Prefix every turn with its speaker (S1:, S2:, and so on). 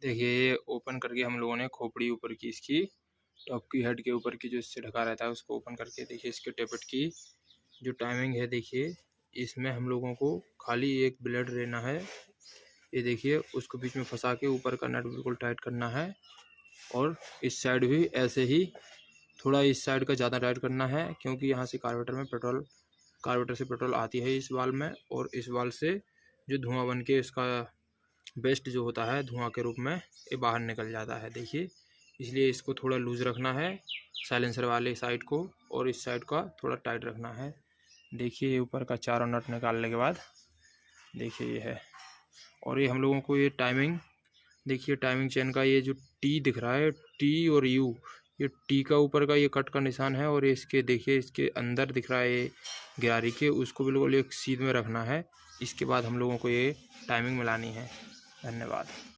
S1: देखिए ये ओपन करके हम लोगों ने खोपड़ी ऊपर की इसकी टॉप की हेड के ऊपर की जो इससे ढका रहता है उसको ओपन करके देखिए इसके टेपट की जो टाइमिंग है। देखिए इसमें हम लोगों को खाली एक ब्लेड लेना है, ये देखिए उसको बीच में फंसा के ऊपर का नट बिल्कुल टाइट करना है और इस साइड भी ऐसे ही थोड़ा इस साइड का ज़्यादा टाइट करना है क्योंकि यहाँ से कार्बोरेटर से पेट्रोल आती है इस वाल्व में और इस वाल्व से जो धुआं बन के इसका बेस्ट जो होता है धुआं के रूप में ये बाहर निकल जाता है। देखिए इसलिए इसको थोड़ा लूज़ रखना है साइलेंसर वाले साइड को और इस साइड का थोड़ा टाइट रखना है। देखिए ऊपर का चारों नट निकालने के बाद देखिए ये है। और ये हम लोगों को ये टाइमिंग देखिए टाइमिंग चेन का ये जो टी दिख रहा है टी और यू, ये टी का ऊपर का ये कट का निशान है और इसके देखिए इसके अंदर दिख रहा है ये गिरारी के, उसको बिल्कुल एक सीध में रखना है। इसके बाद हम लोगों को ये टाइमिंग मिलानी है। धन्यवाद।